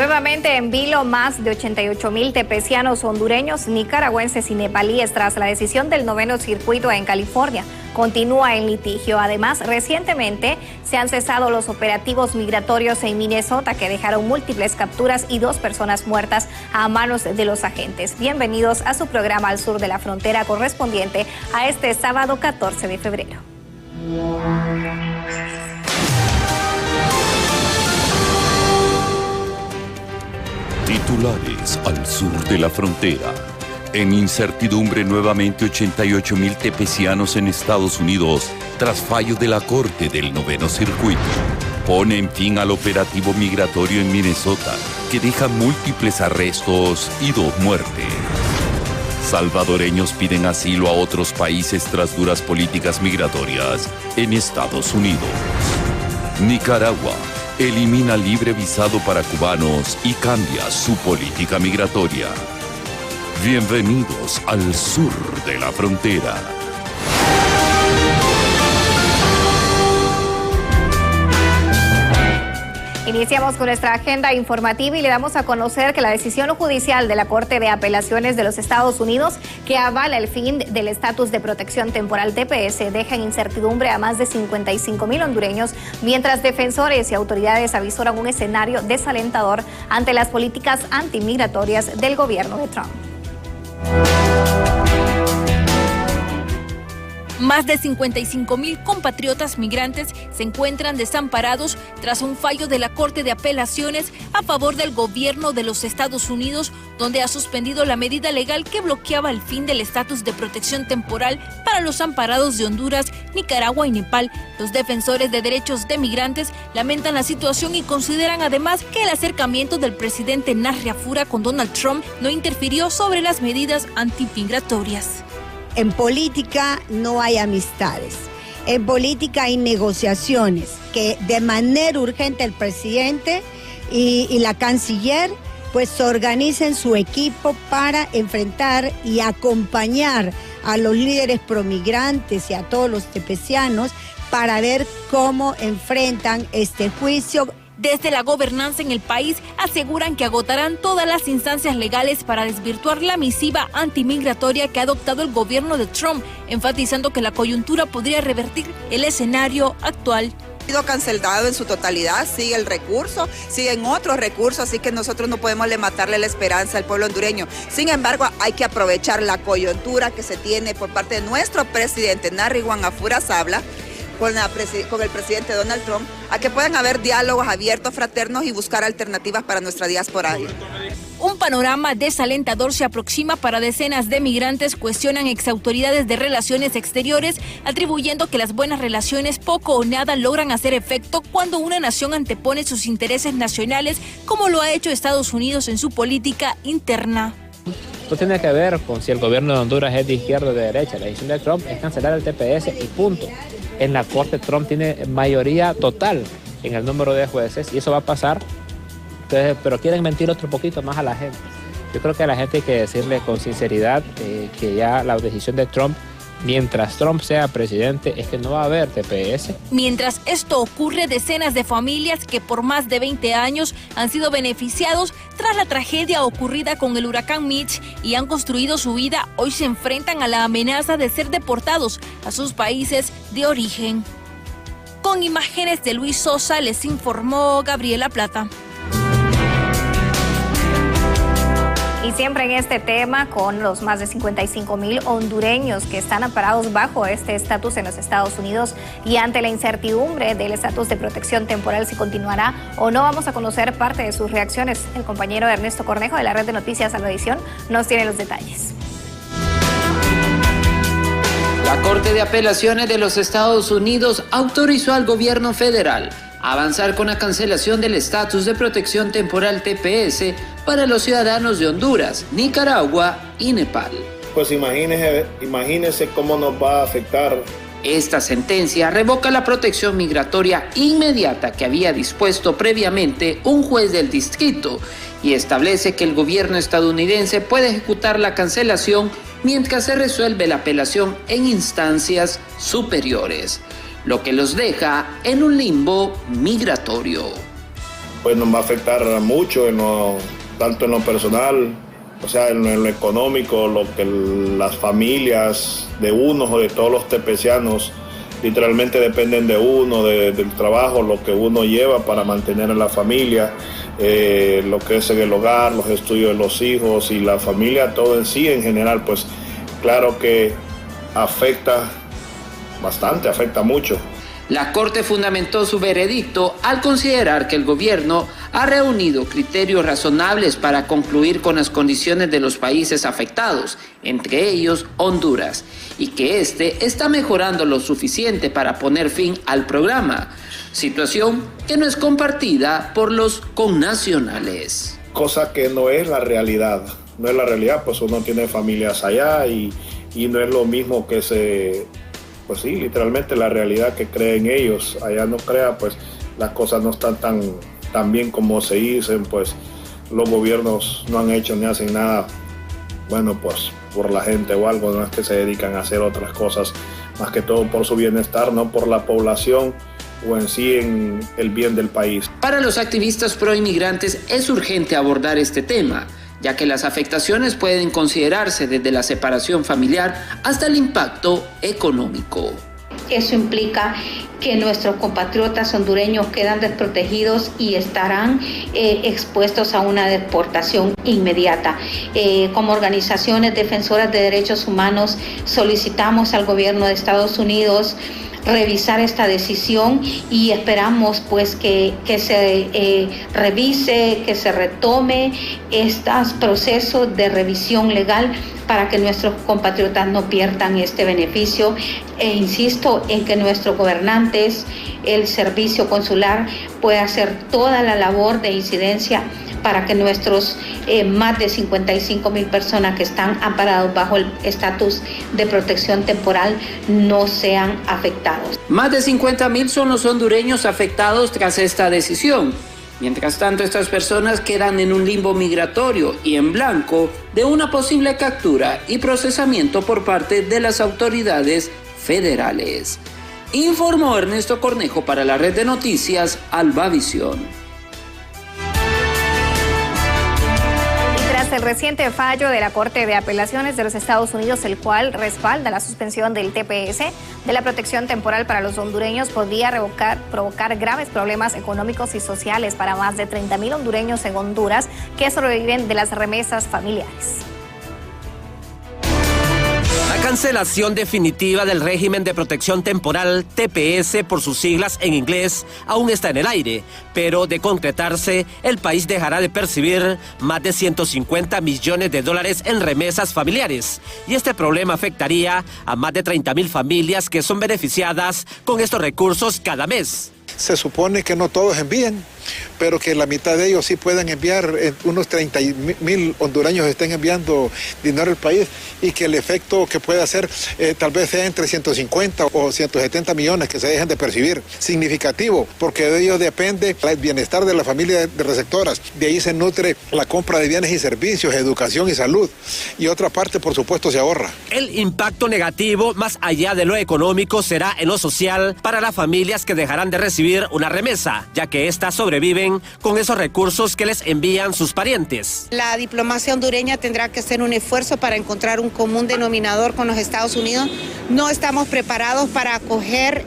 Nuevamente en vilo, más de 88,000 tepecianos, hondureños, nicaragüenses y nepalíes tras la decisión del 9º circuito en California. Continúa en litigio. Además, recientemente se han cesado los operativos migratorios en Minnesota que dejaron múltiples capturas y 2 personas muertas a manos de los agentes. Bienvenidos a su programa Al Sur de la Frontera, correspondiente a este sábado 14 de febrero. Titulares al sur de la frontera. En incertidumbre nuevamente 88,000 tepecianos en Estados Unidos tras fallo de la Corte del 9º circuito. Ponen fin al operativo migratorio en Minnesota que deja múltiples arrestos y 2 muertes. Salvadoreños piden asilo a otros países tras duras políticas migratorias en Estados Unidos. Nicaragua elimina libre visado para cubanos y cambia su política migratoria. Bienvenidos al sur de la frontera. Iniciamos con nuestra agenda informativa y le damos a conocer que la decisión judicial de la Corte de Apelaciones de los Estados Unidos, que avala el fin del estatus de protección temporal TPS, deja en incertidumbre a más de 55,000 hondureños, mientras defensores y autoridades avisoran un escenario desalentador ante las políticas antimigratorias del gobierno de Trump. Más de 55,000 compatriotas migrantes se encuentran desamparados tras un fallo de la Corte de Apelaciones a favor del gobierno de los Estados Unidos, donde ha suspendido la medida legal que bloqueaba el fin del estatus de protección temporal para los amparados de Honduras, Nicaragua y Nepal. Los defensores de derechos de migrantes lamentan la situación y consideran además que el acercamiento del presidente Narria Fura con Donald Trump no interfirió sobre las medidas antimigratorias. En política no hay amistades, en política hay negociaciones que de manera urgente el presidente y la canciller pues organicen su equipo para enfrentar y acompañar a los líderes promigrantes y a todos los tepecianos para ver cómo enfrentan este juicio. Desde la gobernanza en el país aseguran que agotarán todas las instancias legales para desvirtuar la misiva antimigratoria que ha adoptado el gobierno de Trump, enfatizando que la coyuntura podría revertir el escenario actual. Ha sido cancelado en su totalidad, sigue el recurso, siguen otros recursos, así que nosotros no podemos matarle la esperanza al pueblo hondureño. Sin embargo, hay que aprovechar la coyuntura que se tiene por parte de nuestro presidente Narria Fura Sabla con el presidente Donald Trump, a que puedan haber diálogos abiertos, fraternos y buscar alternativas para nuestra diáspora. Un panorama desalentador se aproxima para decenas de migrantes. Cuestionan exautoridades de Relaciones Exteriores, atribuyendo que las buenas relaciones poco o nada logran hacer efecto cuando una nación antepone sus intereses nacionales, como lo ha hecho Estados Unidos en su política interna. Esto tiene que ver con si el gobierno de Honduras es de izquierda o de derecha. La decisión de Trump es cancelar el TPS y punto. En la Corte Trump tiene mayoría total en el número de jueces y eso va a pasar. Entonces, pero quieren mentir otro poquito más a la gente. Yo creo que a la gente hay que decirle con sinceridad que ya la decisión de Trump, mientras Trump sea presidente, es que no va a haber TPS. Mientras esto ocurre, decenas de familias que por más de 20 años han sido beneficiados tras la tragedia ocurrida con el huracán Mitch y han construido su vida, hoy se enfrentan a la amenaza de ser deportados a sus países de origen. Con imágenes de Luis Sosa, les informó Gabriela Plata. Y siempre en este tema, con los más de 55,000 hondureños que están amparados bajo este estatus en los Estados Unidos y ante la incertidumbre del estatus de protección temporal, si continuará o no, vamos a conocer parte de sus reacciones. El compañero Ernesto Cornejo de la red de noticias Salvadivisión nos tiene los detalles. La Corte de Apelaciones de los Estados Unidos autorizó al gobierno federal a avanzar con la cancelación del estatus de protección temporal TPS para los ciudadanos de Honduras, Nicaragua y Nepal. Pues imagínese cómo nos va a afectar. Esta sentencia revoca la protección migratoria inmediata que había dispuesto previamente un juez del distrito y establece que el gobierno estadounidense puede ejecutar la cancelación mientras se resuelve la apelación en instancias superiores, lo que los deja en un limbo migratorio. pues nos va a afectar mucho, tanto en lo personal, o sea, en lo económico, lo que las familias de unos o de todos los tepecianos literalmente dependen de uno, del trabajo, lo que uno lleva para mantener a la familia, lo que es en el hogar, los estudios de los hijos y la familia, todo en sí en general, pues claro que afecta bastante, afecta mucho. La Corte fundamentó su veredicto al considerar que el gobierno ha reunido criterios razonables para concluir con las condiciones de los países afectados, entre ellos Honduras, y que este está mejorando lo suficiente para poner fin al programa, situación que no es compartida por los connacionales. Cosa que no es la realidad, pues uno tiene familias allá y no es lo mismo que pues sí, literalmente la realidad que creen ellos. Allá no crea, pues las cosas no están tan bien como se dicen, pues los gobiernos no han hecho ni hacen nada, bueno, pues por la gente o algo, no es que se dedican a hacer otras cosas, más que todo por su bienestar, no por la población o en sí en el bien del país. Para los activistas pro-inmigrantes es urgente abordar este tema, ya que las afectaciones pueden considerarse desde la separación familiar hasta el impacto económico. Eso implica que nuestros compatriotas hondureños quedan desprotegidos y estarán expuestos a una deportación inmediata. Como organizaciones defensoras de derechos humanos solicitamos al gobierno de Estados Unidos revisar esta decisión y esperamos pues que se revise, que se retome estos procesos de revisión legal para que nuestros compatriotas no pierdan este beneficio. E insisto en que nuestros gobernantes, el servicio consular, pueda hacer toda la labor de incidencia para que nuestros más de 55,000 personas que están amparados bajo el estatus de protección temporal no sean afectados. Más de 50,000 son los hondureños afectados tras esta decisión. Mientras tanto, estas personas quedan en un limbo migratorio y en blanco de una posible captura y procesamiento por parte de las autoridades federales. Informó Ernesto Cornejo para la red de noticias Albavisión. El reciente fallo de la Corte de Apelaciones de los Estados Unidos, el cual respalda la suspensión del TPS de la protección temporal para los hondureños, podría provocar graves problemas económicos y sociales para más de 30,000 hondureños en Honduras que sobreviven de las remesas familiares. La cancelación definitiva del régimen de protección temporal, TPS por sus siglas en inglés, aún está en el aire, pero de concretarse, el país dejará de percibir más de $150 millones en remesas familiares. Y este problema afectaría a más de 30,000 familias que son beneficiadas con estos recursos cada mes. Se supone que no todos envían, pero que la mitad de ellos sí pueden enviar, unos 30,000 hondureños estén enviando dinero al país y que el efecto que puede hacer tal vez sea entre 150 o 170 millones que se dejen de percibir. Significativo, porque de ello depende el bienestar de la familia de receptoras. De ahí se nutre la compra de bienes y servicios, educación y salud. Y otra parte, por supuesto, se ahorra. El impacto negativo, más allá de lo económico, será en lo social para las familias que dejarán de recibir una remesa, ya que éstas sobreviven con esos recursos que les envían sus parientes. La diplomacia hondureña tendrá que hacer un esfuerzo para encontrar un común denominador con los Estados Unidos. No estamos preparados para acoger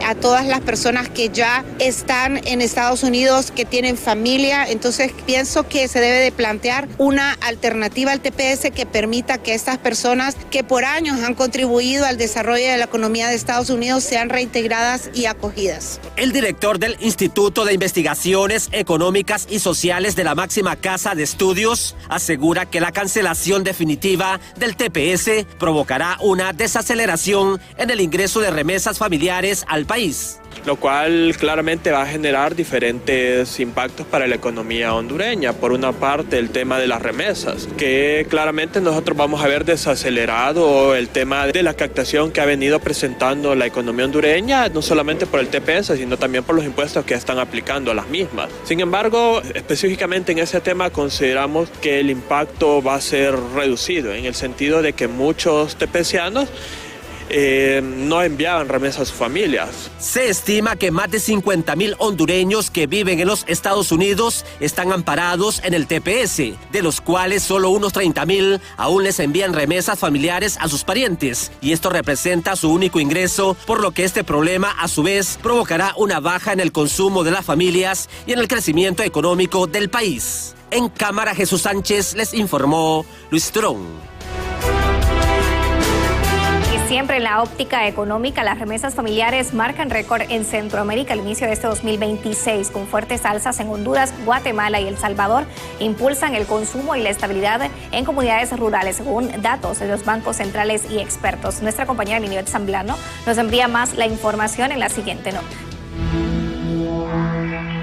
a todas las personas que ya están en Estados Unidos, que tienen familia. Entonces pienso que se debe de plantear una alternativa al TPS que permita que estas personas que por años han contribuido al desarrollo de la economía de Estados Unidos sean reintegradas y acogidas. El director del Instituto de Investigaciones Económicas y Sociales de la máxima casa de estudios asegura que la cancelación definitiva del TPS provocará una desaceleración en el ingreso de remesas familiares al país, lo cual claramente va a generar diferentes impactos para la economía hondureña. Por una parte, el tema de las remesas, que claramente nosotros vamos a ver desacelerado el tema de la captación que ha venido presentando la economía hondureña, no solamente por el TPS, sino también por los impuestos que están aplicando a las mismas. Sin embargo, específicamente en ese tema consideramos que el impacto va a ser reducido, en el sentido de que muchos tepecianos no enviaban remesas a sus familias. Se estima que más de 50.000 hondureños que viven en los Estados Unidos están amparados en el TPS, de los cuales solo unos 30.000 aún les envían remesas familiares a sus parientes, y esto representa su único ingreso, por lo que este problema a su vez provocará una baja en el consumo de las familias y en el crecimiento económico del país. En cámara, Jesús Sánchez les informó Luis Trón. Siempre en la óptica económica, las remesas familiares marcan récord en Centroamérica al inicio de este 2026, con fuertes alzas en Honduras, Guatemala y El Salvador. Impulsan el consumo y la estabilidad en comunidades rurales, según datos de los bancos centrales y expertos. Nuestra compañera Linibet Zamblano nos envía más la información en la siguiente nota.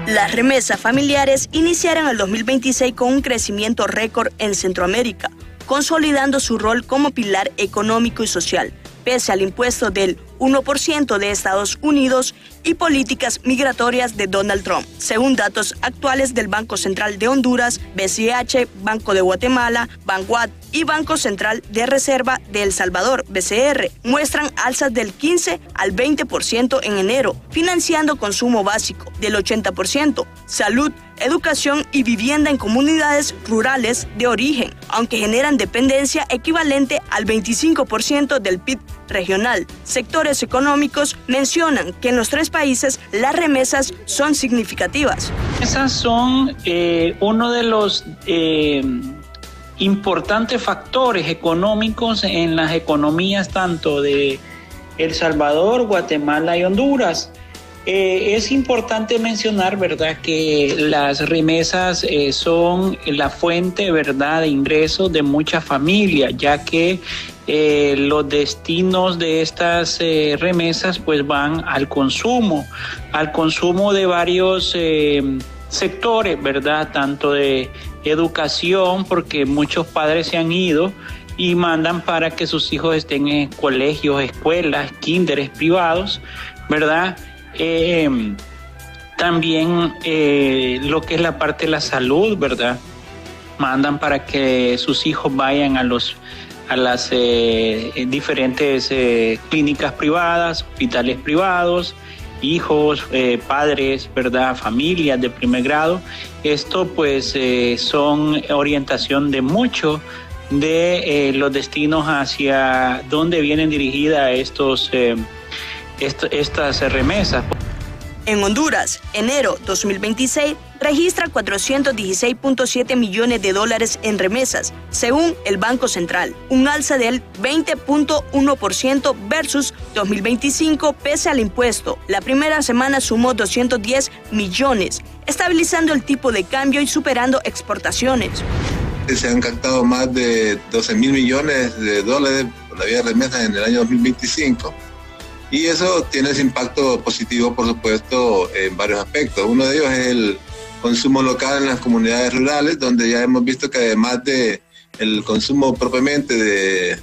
Las remesas familiares iniciaron el 2026 con un crecimiento récord en Centroamérica, consolidando su rol como pilar económico y social, pese al impuesto del 1% de Estados Unidos y políticas migratorias de Donald Trump. Según datos actuales del Banco Central de Honduras, BCH, Banco de Guatemala, Banguat y Banco Central de Reserva de El Salvador, BCR, muestran alzas del 15 al 20% en enero, financiando consumo básico del 80%, salud, educación y vivienda en comunidades rurales de origen, aunque generan dependencia equivalente al 25% del PIB regional. Sectores económicos mencionan que en los tres países las remesas son significativas. Esas son uno de los importantes factores económicos en las economías tanto de El Salvador, Guatemala y Honduras. Es importante mencionar, ¿verdad?, que las remesas son la fuente, ¿verdad?, de ingresos de muchas familias, ya que los destinos de estas remesas pues van al consumo de varios sectores, ¿verdad?, tanto de educación, porque muchos padres se han ido y mandan para que sus hijos estén en colegios, escuelas, kinderes privados, ¿verdad? También lo que es la parte de la salud, ¿verdad? Mandan para que sus hijos vayan a las diferentes clínicas privadas, hospitales privados, hijos, padres, ¿verdad?, familias de primer grado. Esto pues son orientación de mucho de los destinos hacia donde vienen dirigidas estas remesas. En Honduras, enero 2026 registra 416.7 millones de dólares en remesas, según el Banco Central, un alza del 20.1% versus 2025 pese al impuesto. La primera semana sumó 210 millones, estabilizando el tipo de cambio y superando exportaciones. Se han captado más de 12 mil millones de dólares por la vía de remesas en el año 2025. Y eso tiene ese impacto positivo, por supuesto, en varios aspectos. Uno de ellos es el consumo local en las comunidades rurales, donde ya hemos visto que además de el consumo propiamente de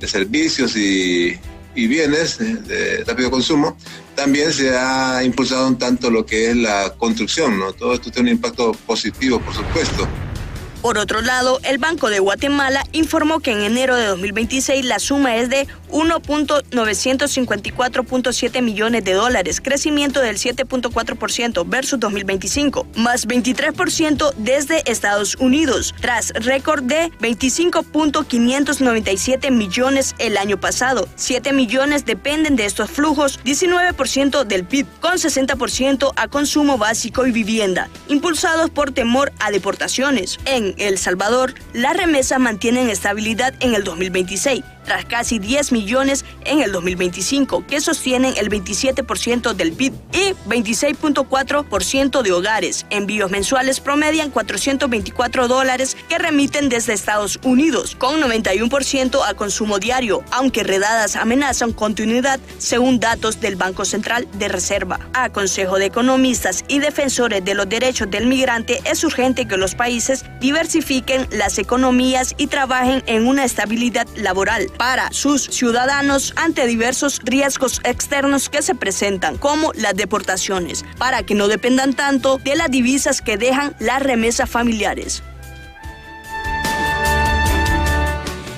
servicios y bienes de rápido consumo, también se ha impulsado un tanto lo que es la construcción, ¿no? Todo esto tiene un impacto positivo, por supuesto. Por otro lado, el Banco de Guatemala informó que en enero de 2026 la suma es de 1.954.7 millones de dólares, crecimiento del 7.4% versus 2025, más 23% desde Estados Unidos, tras récord de 25.597 millones el año pasado. 7 millones dependen de estos flujos, 19% del PIB, con 60% a consumo básico y vivienda, impulsados por temor a deportaciones. En El Salvador, las remesas mantienen estabilidad en el 2026, tras casi 10 millones en el 2025, que sostienen el 27% del PIB y 26.4% de hogares. Envíos mensuales promedian $424 que remiten desde Estados Unidos, con 91% a consumo diario, aunque redadas amenazan continuidad, según datos del Banco Central de Reserva. A consejo de economistas y defensores de los derechos del migrante, es urgente que los países diversifiquen las economías y trabajen en una estabilidad laboral para sus ciudadanos ante diversos riesgos externos que se presentan, como las deportaciones, para que no dependan tanto de las divisas que dejan las remesas familiares.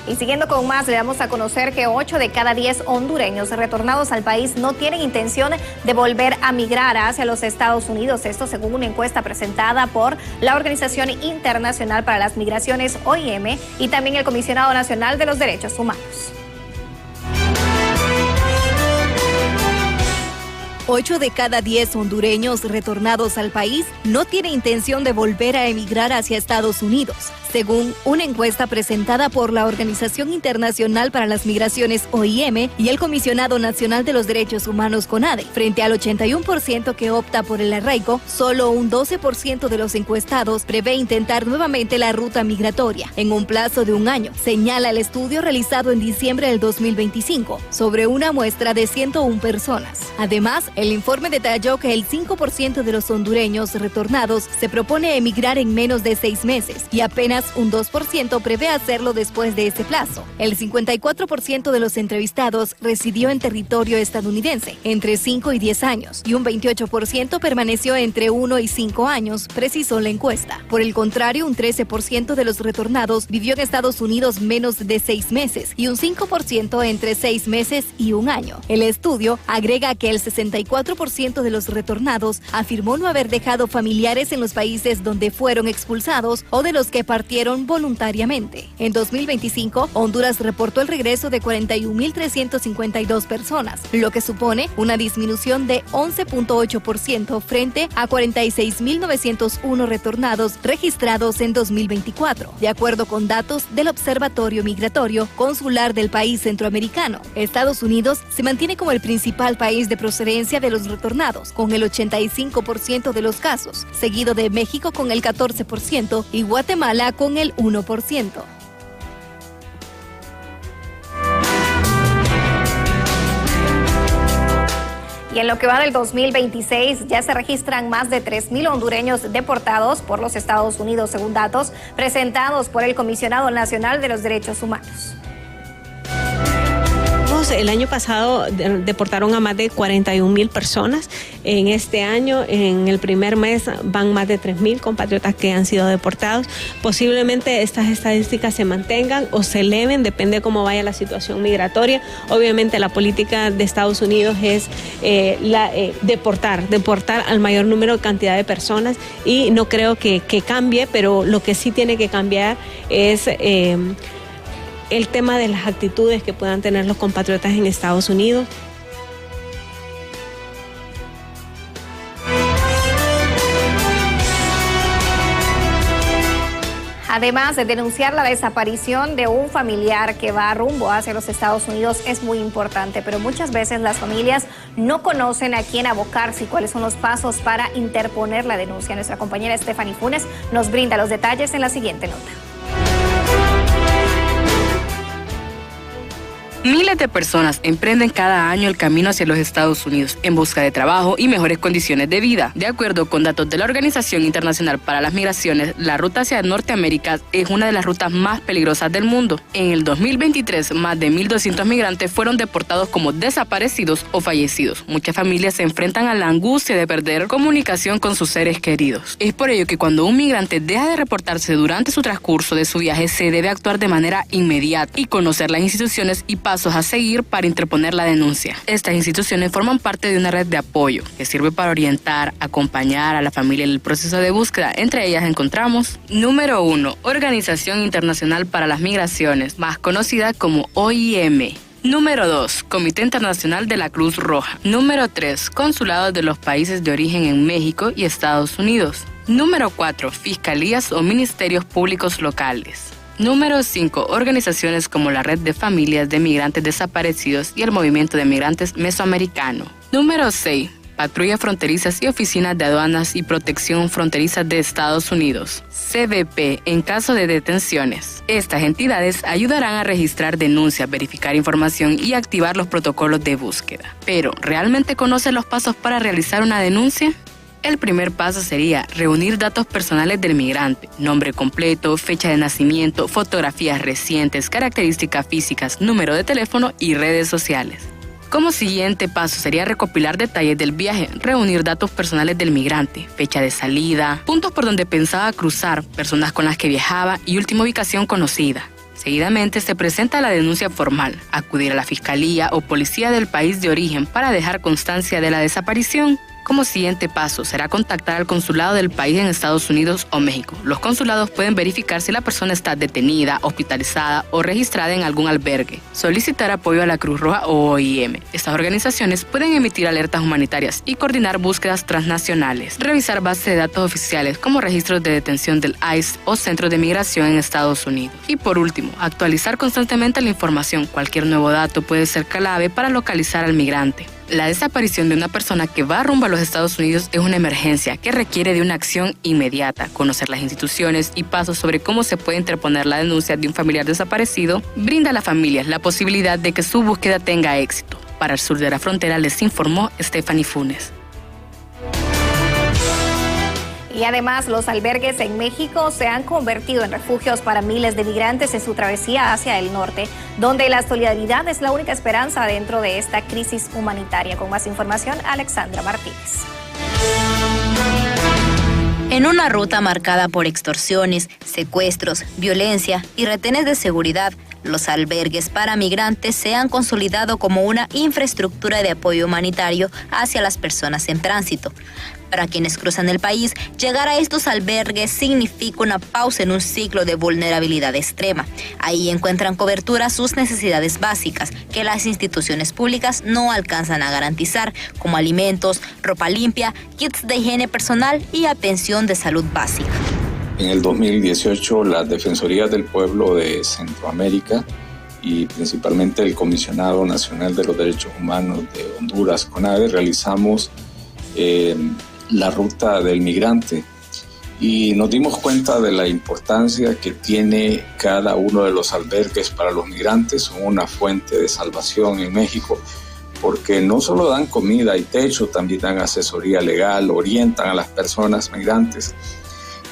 Y siguiendo con más, le damos a conocer que 8 de cada 10 hondureños retornados al país no tienen intención de volver a migrar hacia los Estados Unidos. Esto según una encuesta presentada por la Organización Internacional para las Migraciones, OIM, y también el Comisionado Nacional de los Derechos Humanos. 8 de cada 10 hondureños retornados al país no tienen intención de volver a emigrar hacia Estados Unidos, según una encuesta presentada por la Organización Internacional para las Migraciones, OIM, y el Comisionado Nacional de los Derechos Humanos, CONADE. Frente al 81% que opta por el arraigo, solo un 12% de los encuestados prevé intentar nuevamente la ruta migratoria en un plazo de un año, señala el estudio realizado en diciembre del 2025 sobre una muestra de 101 personas. Además, el informe detalló que el 5% de los hondureños retornados se propone emigrar en menos de 6 meses y apenas un 2% prevé hacerlo después de ese plazo. El 54% de los entrevistados residió en territorio estadounidense entre 5 y 10 años y un 28% permaneció entre 1 y 5 años, precisó la encuesta. Por el contrario, un 13% de los retornados vivió en Estados Unidos menos de 6 meses y un 5% entre 6 meses y un año. El estudio agrega que el 64% de los retornados afirmó no haber dejado familiares en los países donde fueron expulsados o de los que partieron voluntariamente. En 2025, Honduras reportó el regreso de 41.352 personas, lo que supone una disminución de 11.8% frente a 46.901 retornados registrados en 2024, de acuerdo con datos del Observatorio Migratorio Consular del país centroamericano. Estados Unidos se mantiene como el principal país de procedencia de los retornados, con el 85% de los casos, seguido de México con el 14% y Guatemala con el 1%. Y en lo que va del 2026 ya se registran más de 3.000 hondureños deportados por los Estados Unidos, según datos presentados por el Comisionado Nacional de los Derechos Humanos. El año pasado deportaron a más de 41.000 personas. En este año, en el primer mes, van más de 3.000 compatriotas que han sido deportados. Posiblemente estas estadísticas se mantengan o se eleven, depende de cómo vaya la situación migratoria. Obviamente la política de Estados Unidos es deportar al mayor número de cantidad de personas, y no creo que cambie, pero lo que sí tiene que cambiar es el tema de las actitudes que puedan tener los compatriotas en Estados Unidos. Además de denunciar la desaparición de un familiar que va rumbo hacia los Estados Unidos es muy importante, pero muchas veces las familias no conocen a quién abocarse y cuáles son los pasos para interponer la denuncia. Nuestra compañera Stephanie Funes nos brinda los detalles en la siguiente nota. Miles de personas emprenden cada año el camino hacia los Estados Unidos en busca de trabajo y mejores condiciones de vida. De acuerdo con datos de la Organización Internacional para las Migraciones, la ruta hacia Norteamérica es una de las rutas más peligrosas del mundo. En el 2023, más de 1.200 migrantes fueron deportados como desaparecidos o fallecidos. Muchas familias se enfrentan a la angustia de perder comunicación con sus seres queridos. Es por ello que cuando un migrante deja de reportarse durante su transcurso de su viaje, se debe actuar de manera inmediata y conocer las instituciones y pasos a seguir para interponer la denuncia. Estas instituciones forman parte de una red de apoyo que sirve para orientar, acompañar a la familia en el proceso de búsqueda. Entre ellas encontramos: número 1, Organización Internacional para las Migraciones, más conocida como OIM. Número 2, Comité Internacional de la Cruz Roja. Número 3, Consulados de los países de origen en México y Estados Unidos. Número 4, Fiscalías o Ministerios Públicos Locales. Número 5, organizaciones como la Red de Familias de Migrantes Desaparecidos y el Movimiento de Migrantes Mesoamericano. Número 6, Patrullas Fronterizas y Oficinas de Aduanas y Protección Fronterizas de Estados Unidos, CBP, en caso de detenciones. Estas entidades ayudarán a registrar denuncias, verificar información y activar los protocolos de búsqueda. Pero, ¿realmente conocen los pasos para realizar una denuncia? El primer paso sería reunir datos personales del migrante: nombre completo, fecha de nacimiento, fotografías recientes, características físicas, número de teléfono y redes sociales. Como siguiente paso sería recopilar detalles del viaje, reunir datos personales del migrante, fecha de salida, puntos por donde pensaba cruzar, personas con las que viajaba y última ubicación conocida. Seguidamente se presenta la denuncia formal, acudir a la fiscalía o policía del país de origen para dejar constancia de la desaparición. Como siguiente paso, será contactar al consulado del país en Estados Unidos o México. Los consulados pueden verificar si la persona está detenida, hospitalizada o registrada en algún albergue. Solicitar apoyo a la Cruz Roja o OIM. Estas organizaciones pueden emitir alertas humanitarias y coordinar búsquedas transnacionales. Revisar bases de datos oficiales como registros de detención del ICE o Centros de Migración en Estados Unidos. Y por último, actualizar constantemente la información. Cualquier nuevo dato puede ser clave para localizar al migrante. La desaparición de una persona que va rumbo a los Estados Unidos es una emergencia que requiere de una acción inmediata. Conocer las instituciones y pasos sobre cómo se puede interponer la denuncia de un familiar desaparecido brinda a las familias la posibilidad de que su búsqueda tenga éxito. Para el sur de la frontera les informó Stephanie Funes. Y además, los albergues en México se han convertido en refugios para miles de migrantes en su travesía hacia el norte, donde la solidaridad es la única esperanza dentro de esta crisis humanitaria. Con más información, Alexandra Martínez. En una ruta marcada por extorsiones, secuestros, violencia y retenes de seguridad, los albergues para migrantes se han consolidado como una infraestructura de apoyo humanitario hacia las personas en tránsito. Para quienes cruzan el país, llegar a estos albergues significa una pausa en un ciclo de vulnerabilidad extrema. Ahí encuentran cobertura sus necesidades básicas que las instituciones públicas no alcanzan a garantizar, como alimentos, ropa limpia, kits de higiene personal y atención de salud básica. En el 2018, las Defensorías del Pueblo de Centroamérica y principalmente el Comisionado Nacional de los Derechos Humanos de Honduras, CONADE, realizamos la ruta del migrante y nos dimos cuenta de la importancia que tiene cada uno de los albergues para los migrantes. Son una fuente de salvación en México porque no solo dan comida y techo, también dan asesoría legal, orientan a las personas migrantes.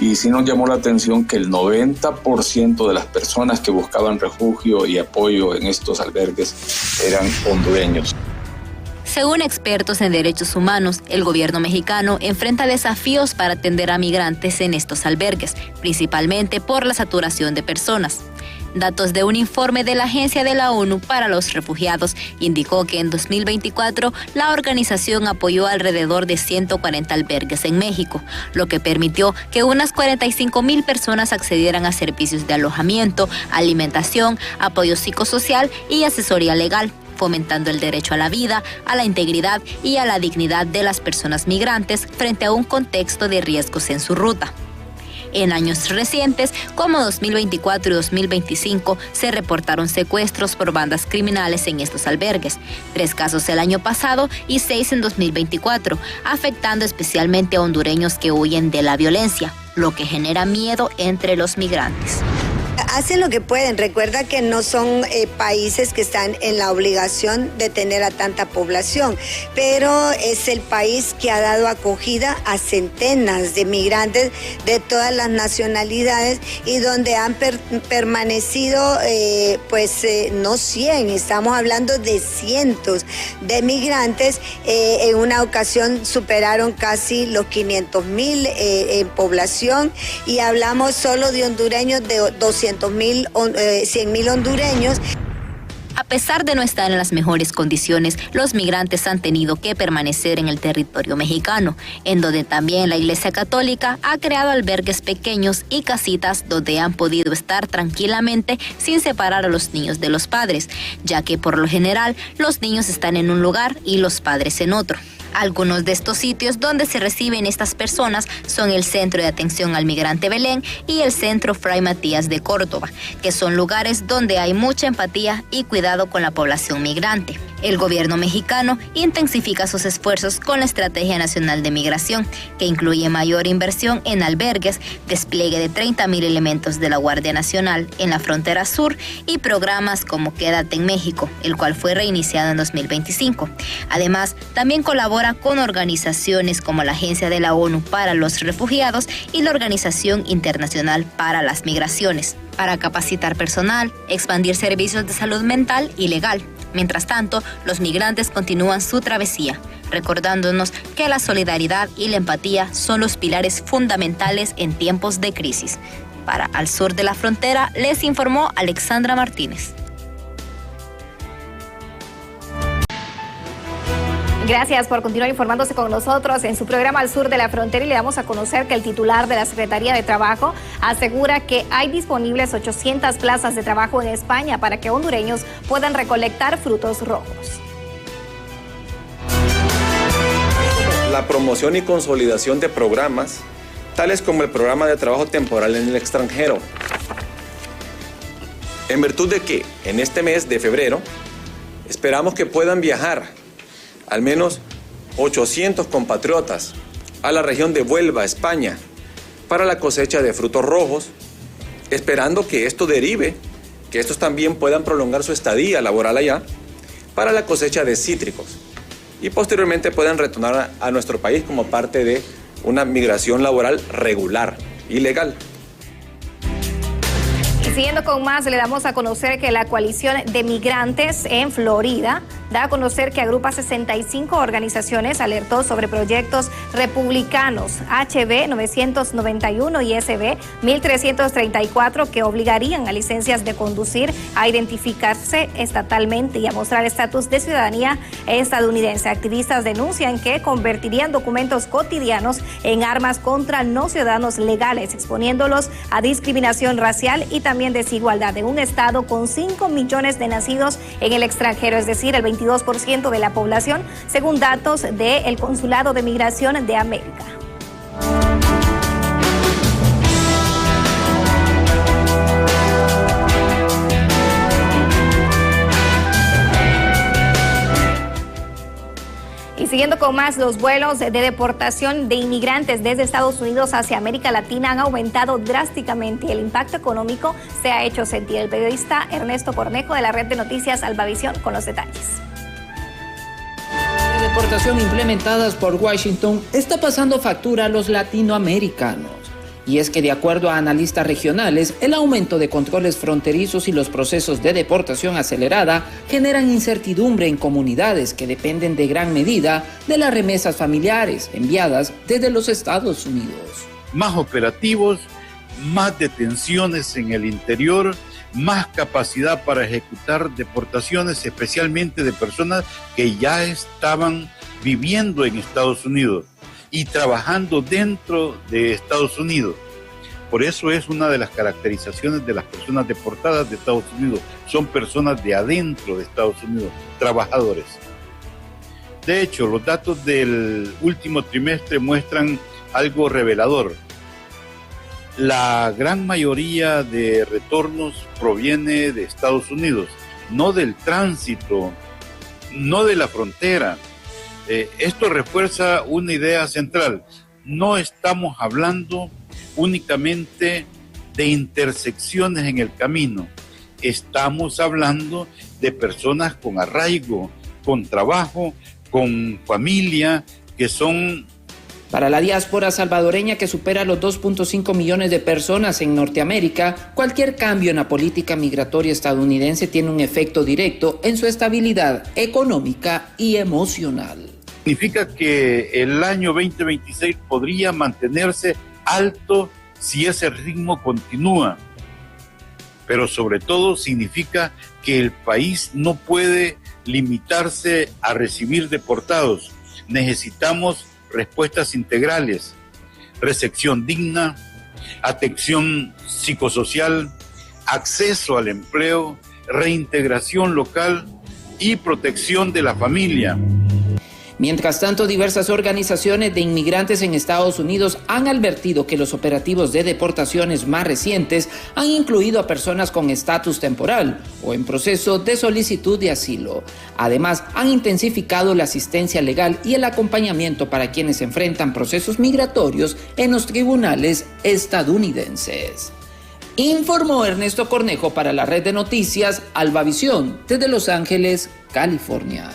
Y sí nos llamó la atención que el 90% de las personas que buscaban refugio y apoyo en estos albergues eran hondureños. Según expertos en derechos humanos, el gobierno mexicano enfrenta desafíos para atender a migrantes en estos albergues, principalmente por la saturación de personas. Datos de un informe de la Agencia de la ONU para los Refugiados indicó que en 2024 la organización apoyó alrededor de 140 albergues en México, lo que permitió que unas 45,000 personas accedieran a servicios de alojamiento, alimentación, apoyo psicosocial y asesoría legal, fomentando el derecho a la vida, a la integridad y a la dignidad de las personas migrantes frente a un contexto de riesgos en su ruta. En años recientes, como 2024 y 2025, se reportaron secuestros por bandas criminales en estos albergues, 3 casos el año pasado y 6 en 2024, afectando especialmente a hondureños que huyen de la violencia, lo que genera miedo entre los migrantes. Hacen lo que pueden. Recuerda que no son países que están en la obligación de tener a tanta población, pero es el país que ha dado acogida a centenas de migrantes de todas las nacionalidades y donde han permanecido, no 100, estamos hablando de cientos de migrantes. En una ocasión superaron casi los 500,000 en población y hablamos solo de hondureños de 100,000 hondureños. A pesar de no estar en las mejores condiciones, los migrantes han tenido que permanecer en el territorio mexicano, en donde también la Iglesia Católica ha creado albergues pequeños y casitas donde han podido estar tranquilamente sin separar a los niños de los padres, ya que por lo general los niños están en un lugar y los padres en otro. Algunos de estos sitios donde se reciben estas personas son el Centro de Atención al Migrante Belén y el Centro Fray Matías de Córdoba, que son lugares donde hay mucha empatía y cuidado con la población migrante. El gobierno mexicano intensifica sus esfuerzos con la Estrategia Nacional de Migración, que incluye mayor inversión en albergues, despliegue de 30,000 elementos de la Guardia Nacional en la frontera sur y programas como Quédate en México, el cual fue reiniciado en 2025. Además, también colabora con organizaciones como la Agencia de la ONU para los Refugiados y la Organización Internacional para las Migraciones, para capacitar personal, expandir servicios de salud mental y legal. Mientras tanto, los migrantes continúan su travesía, recordándonos que la solidaridad y la empatía son los pilares fundamentales en tiempos de crisis. Para Al Sur de la Frontera, les informó Alexandra Martínez. Gracias por continuar informándose con nosotros en su programa Al Sur de la Frontera, y le damos a conocer que el titular de la Secretaría de Trabajo asegura que hay disponibles 800 plazas de trabajo en España para que hondureños puedan recolectar frutos rojos. La promoción y consolidación de programas, tales como el programa de trabajo temporal en el extranjero, en virtud de que en este mes de febrero esperamos que puedan viajar al menos 800 compatriotas a la región de Huelva, España, para la cosecha de frutos rojos, esperando que esto derive, que estos también puedan prolongar su estadía laboral allá, para la cosecha de cítricos, y posteriormente puedan retornar a nuestro país como parte de una migración laboral regular y legal. Y siguiendo con más, le damos a conocer que la coalición de migrantes en Florida da a conocer que agrupa 65 organizaciones, alertó sobre proyectos republicanos HB 991 y SB 1334 que obligarían a licencias de conducir a identificarse estatalmente y a mostrar estatus de ciudadanía estadounidense. Activistas denuncian que convertirían documentos cotidianos en armas contra no ciudadanos legales, exponiéndolos a discriminación racial y también desigualdad en un estado con 5 millones de nacidos en el extranjero, es decir, el 22% de la población, según datos del Consulado de Migración de América. Y siguiendo con más, los vuelos de deportación de inmigrantes desde Estados Unidos hacia América Latina han aumentado drásticamente y el impacto económico se ha hecho sentir. El periodista Ernesto Cornejo de la red de noticias Albavisión con los detalles. La deportación implementadas por Washington está pasando factura a los latinoamericanos. Y es que de acuerdo a analistas regionales, el aumento de controles fronterizos y los procesos de deportación acelerada generan incertidumbre en comunidades que dependen de gran medida de las remesas familiares enviadas desde los Estados Unidos. Más operativos, más detenciones en el interior, más capacidad para ejecutar deportaciones, especialmente de personas que ya estaban viviendo en Estados Unidos y trabajando dentro de Estados Unidos. Por eso es una de las caracterizaciones de las personas deportadas de Estados Unidos. Son personas de adentro de Estados Unidos, trabajadores. De hecho, los datos del último trimestre muestran algo revelador. La gran mayoría de retornos proviene de Estados Unidos, no del tránsito, no de la frontera. Esto refuerza una idea central. No estamos hablando únicamente de intersecciones en el camino. Estamos hablando de personas con arraigo, con trabajo, con familia, que son... Para la diáspora salvadoreña, que supera los 2.5 millones de personas en Norteamérica, cualquier cambio en la política migratoria estadounidense tiene un efecto directo en su estabilidad económica y emocional. Significa que el año 2026 podría mantenerse alto si ese ritmo continúa, pero sobre todo significa que el país no puede limitarse a recibir deportados. Necesitamos respuestas integrales, recepción digna, atención psicosocial, acceso al empleo, reintegración local y protección de la familia. Mientras tanto, diversas organizaciones de inmigrantes en Estados Unidos han advertido que los operativos de deportaciones más recientes han incluido a personas con estatus temporal o en proceso de solicitud de asilo. Además, han intensificado la asistencia legal y el acompañamiento para quienes enfrentan procesos migratorios en los tribunales estadounidenses. Informó Ernesto Cornejo para la red de noticias Albavisión desde Los Ángeles, California.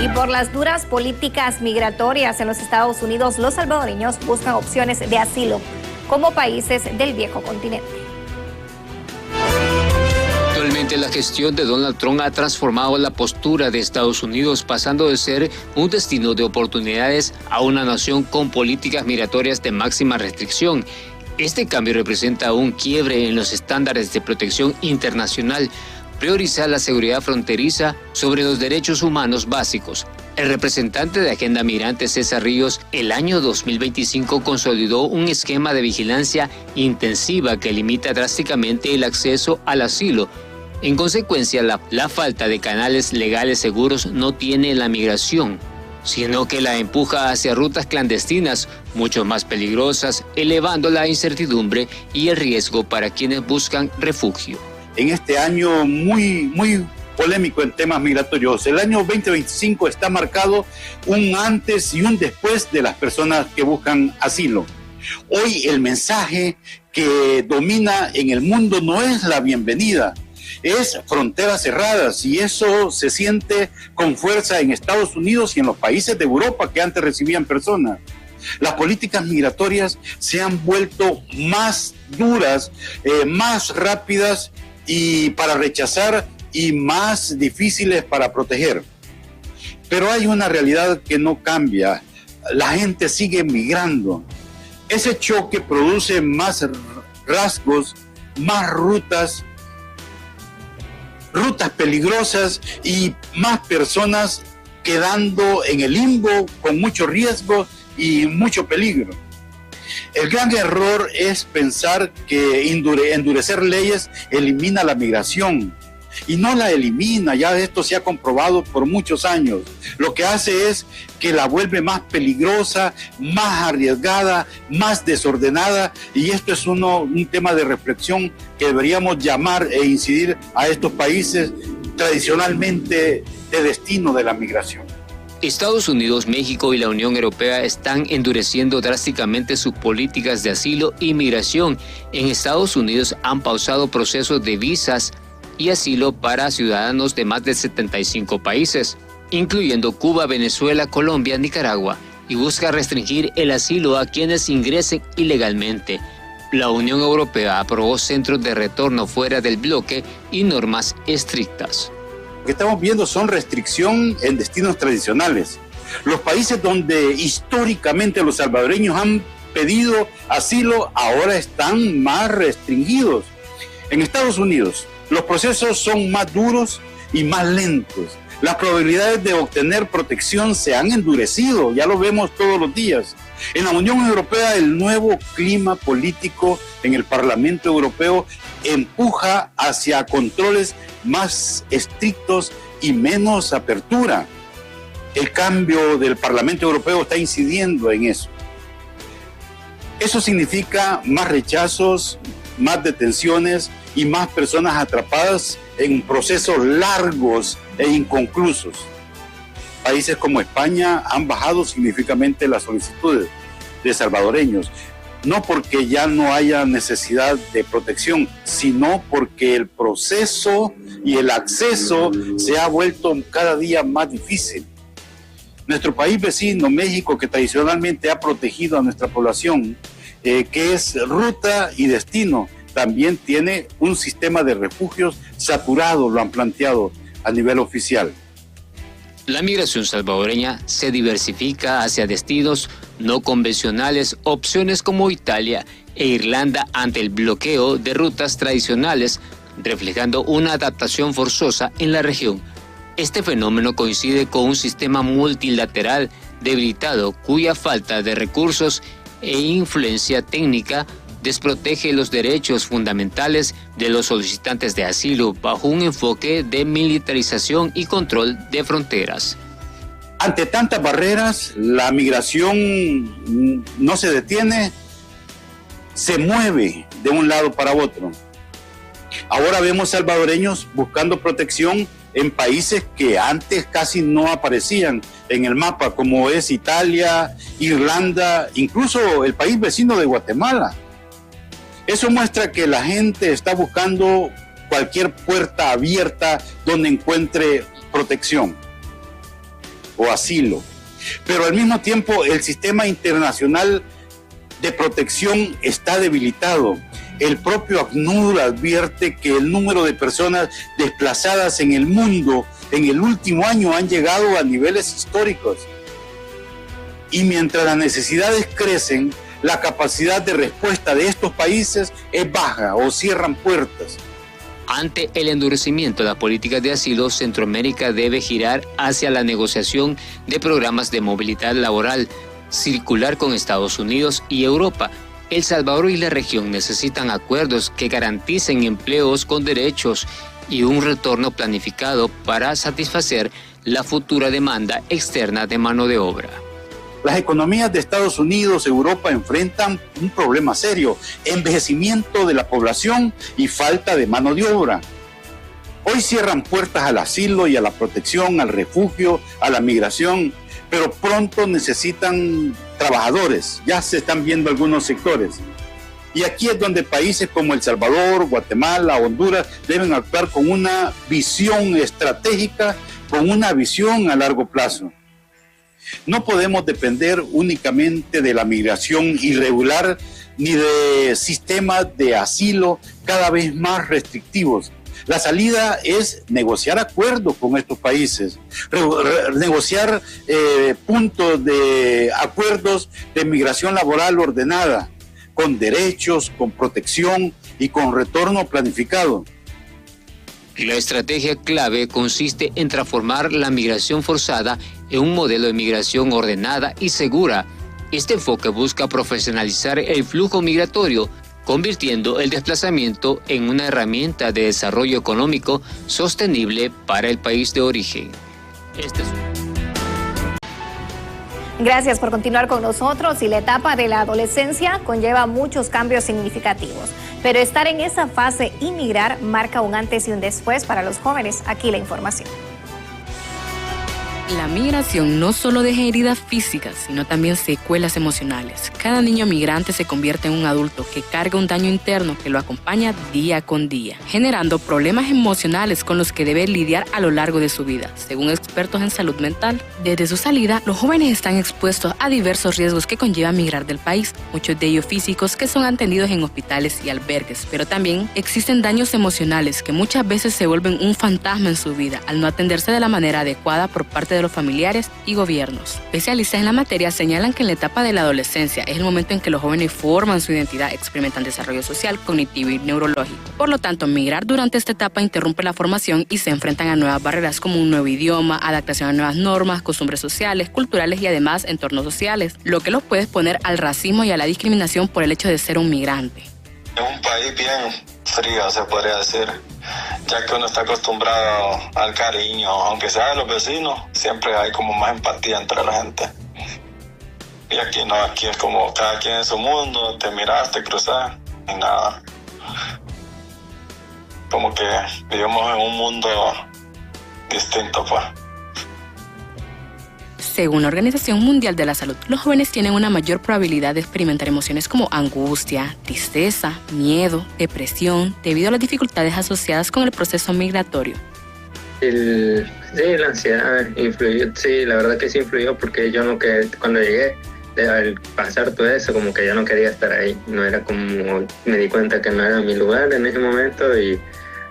Y por las duras políticas migratorias en los Estados Unidos, los salvadoreños buscan opciones de asilo como países del viejo continente. Actualmente Actualmente la gestión de Donald Trump ha transformado la postura de Estados Unidos, pasando de ser un destino de oportunidades a una nación con políticas migratorias de máxima restricción. Este cambio representa un quiebre en los estándares de protección internacional, priorizar la seguridad fronteriza sobre los derechos humanos básicos. El representante de Agenda Migrante, César Ríos, el año 2025 consolidó un esquema de vigilancia intensiva que limita drásticamente el acceso al asilo. En consecuencia, la falta de canales legales seguros no tiene la migración, sino que la empuja hacia rutas clandestinas, mucho más peligrosas, elevando la incertidumbre y el riesgo para quienes buscan refugio. En este año muy polémico en temas migratorios, el año 2025 está marcado un antes y un después de las personas que buscan asilo. Hoy el mensaje que domina en el mundo no es la bienvenida, es fronteras cerradas, y eso se siente con fuerza en Estados Unidos y en los países de Europa que antes recibían personas. Las políticas migratorias se han vuelto más duras, más rápidas y para rechazar y más difíciles para proteger. Pero hay una realidad que no cambia. La gente sigue migrando. Ese choque produce más rasgos, más rutas peligrosas y más personas quedando en el limbo con mucho riesgo y mucho peligro. El gran error es pensar que endurecer leyes elimina la migración. Y no la elimina, ya esto se ha comprobado por muchos años. Lo que hace es que la vuelve más peligrosa, más arriesgada, más desordenada, y esto es un tema de reflexión que deberíamos llamar e incidir a estos países tradicionalmente de destino de la migración. Estados Unidos, México y la Unión Europea están endureciendo drásticamente sus políticas de asilo y migración. En Estados Unidos han pausado procesos de visas y asilo para ciudadanos de más de 75 países, incluyendo Cuba, Venezuela, Colombia, Nicaragua, y busca restringir el asilo a quienes ingresen ilegalmente. La Unión Europea aprobó centros de retorno fuera del bloque y normas estrictas. Lo que estamos viendo son restricción en destinos tradicionales. Los países donde históricamente los salvadoreños han pedido asilo ahora están más restringidos. En Estados Unidos, los procesos son más duros y más lentos. Las probabilidades de obtener protección se han endurecido, ya lo vemos todos los días. En la Unión Europea, el nuevo clima político en el Parlamento Europeo empuja hacia controles más estrictos y menos apertura. El cambio del Parlamento Europeo está incidiendo en eso. Eso significa más rechazos, más detenciones y más personas atrapadas en procesos largos e inconclusos. Países como España han bajado significativamente las solicitudes de salvadoreños, no porque ya no haya necesidad de protección, sino porque el proceso y el acceso se ha vuelto cada día más difícil. Nuestro país vecino, México, que tradicionalmente ha protegido a nuestra población, que es ruta y destino, también tiene un sistema de refugios saturado, lo han planteado a nivel oficial. La migración salvadoreña se diversifica hacia destinos no convencionales, opciones como Italia e Irlanda ante el bloqueo de rutas tradicionales, reflejando una adaptación forzosa en la región. Este fenómeno coincide con un sistema multilateral debilitado, cuya falta de recursos e influencia técnica desprotege los derechos fundamentales de los solicitantes de asilo bajo un enfoque de militarización y control de fronteras. Ante tantas barreras, la migración no se detiene, se mueve de un lado para otro. Ahora vemos salvadoreños buscando protección en países que antes casi no aparecían en el mapa, como es Italia, Irlanda, incluso el país vecino de Guatemala. Eso muestra que la gente está buscando cualquier puerta abierta donde encuentre protección o asilo. Pero al mismo tiempo el sistema internacional de protección está debilitado. El propio ACNUR advierte que el número de personas desplazadas en el mundo en el último año han llegado a niveles históricos. Y mientras las necesidades crecen, la capacidad de respuesta de estos países es baja o cierran puertas. Ante el endurecimiento de las políticas de asilo, Centroamérica debe girar hacia la negociación de programas de movilidad laboral, circular con Estados Unidos y Europa. El Salvador y la región necesitan acuerdos que garanticen empleos con derechos y un retorno planificado para satisfacer la futura demanda externa de mano de obra. Las economías de Estados Unidos, Europa enfrentan un problema serio: envejecimiento de la población y falta de mano de obra. Hoy cierran puertas al asilo y a la protección, al refugio, a la migración, pero pronto necesitan trabajadores. Ya se están viendo algunos sectores. Y aquí es donde países como El Salvador, Guatemala, Honduras deben actuar con una visión estratégica, con una visión a largo plazo. No podemos depender únicamente de la migración irregular ni de sistemas de asilo cada vez más restrictivos. La salida es negociar acuerdos con estos países, negociar puntos de acuerdos de migración laboral ordenada, con derechos, con protección y con retorno planificado. La estrategia clave consiste en transformar la migración forzada en un modelo de migración ordenada y segura. Este enfoque busca profesionalizar el flujo migratorio, convirtiendo el desplazamiento en una herramienta de desarrollo económico sostenible para el país de origen. Gracias por continuar con nosotros. Y la etapa de la adolescencia conlleva muchos cambios significativos, pero estar en esa fase y migrar marca un antes y un después para los jóvenes. Aquí la información. La migración no solo deja heridas físicas, sino también secuelas emocionales. Cada niño migrante se convierte en un adulto que carga un daño interno que lo acompaña día con día, generando problemas emocionales con los que debe lidiar a lo largo de su vida, según expertos en salud mental. Desde su salida, los jóvenes están expuestos a diversos riesgos que conlleva migrar del país, muchos de ellos físicos que son atendidos en hospitales y albergues, pero también existen daños emocionales que muchas veces se vuelven un fantasma en su vida al no atenderse de la manera adecuada por parte de los familiares y gobiernos. Especialistas en la materia señalan que en la etapa de la adolescencia es el momento en que los jóvenes forman su identidad, experimentan desarrollo social, cognitivo y neurológico. Por lo tanto, migrar durante esta etapa interrumpe la formación y se enfrentan a nuevas barreras como un nuevo idioma, adaptación a nuevas normas, costumbres sociales, culturales y además entornos sociales, lo que los puede exponer al racismo y a la discriminación por el hecho de ser un migrante. Es un país bien frío, se podría decir, ya que uno está acostumbrado al cariño, aunque sea de los vecinos, siempre hay como más empatía entre la gente. Y aquí no, aquí es como cada quien en su mundo, te miras, te cruzas y nada. Como que vivimos en un mundo distinto, pues. Según la Organización Mundial de la Salud, los jóvenes tienen una mayor probabilidad de experimentar emociones como angustia, tristeza, miedo, depresión, debido a las dificultades asociadas con el proceso migratorio. Sí, la ansiedad influyó, sí, la verdad que sí influyó, porque yo no que cuando llegué, al pasar todo eso, como que yo no quería estar ahí, no era como, me di cuenta que no era mi lugar en ese momento y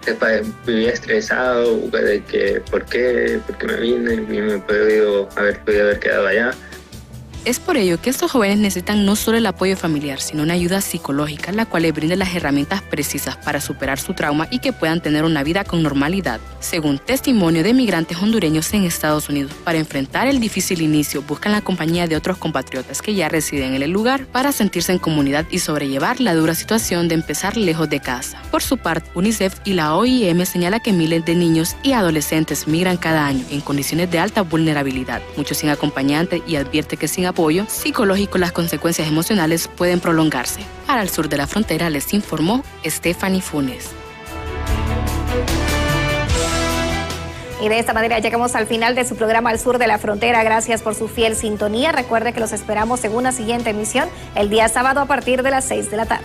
después vivía estresado de que por qué me vine y me pude haber quedado allá. Es por ello que estos jóvenes necesitan no solo el apoyo familiar, sino una ayuda psicológica, la cual les brinde las herramientas precisas para superar su trauma y que puedan tener una vida con normalidad. Según testimonio de migrantes hondureños en Estados Unidos, para enfrentar el difícil inicio, buscan la compañía de otros compatriotas que ya residen en el lugar para sentirse en comunidad y sobrellevar la dura situación de empezar lejos de casa. Por su parte, UNICEF y la OIM señala que miles de niños y adolescentes migran cada año en condiciones de alta vulnerabilidad, muchos sin acompañante, y advierte que sin apoyo psicológico las consecuencias emocionales pueden prolongarse. Para el sur de la frontera les informó Stephanie Funes. Y de esta manera llegamos al final de su programa Al Sur de la Frontera. Gracias por su fiel sintonía. Recuerde que los esperamos en una siguiente emisión el día sábado a partir de las 6 de la tarde.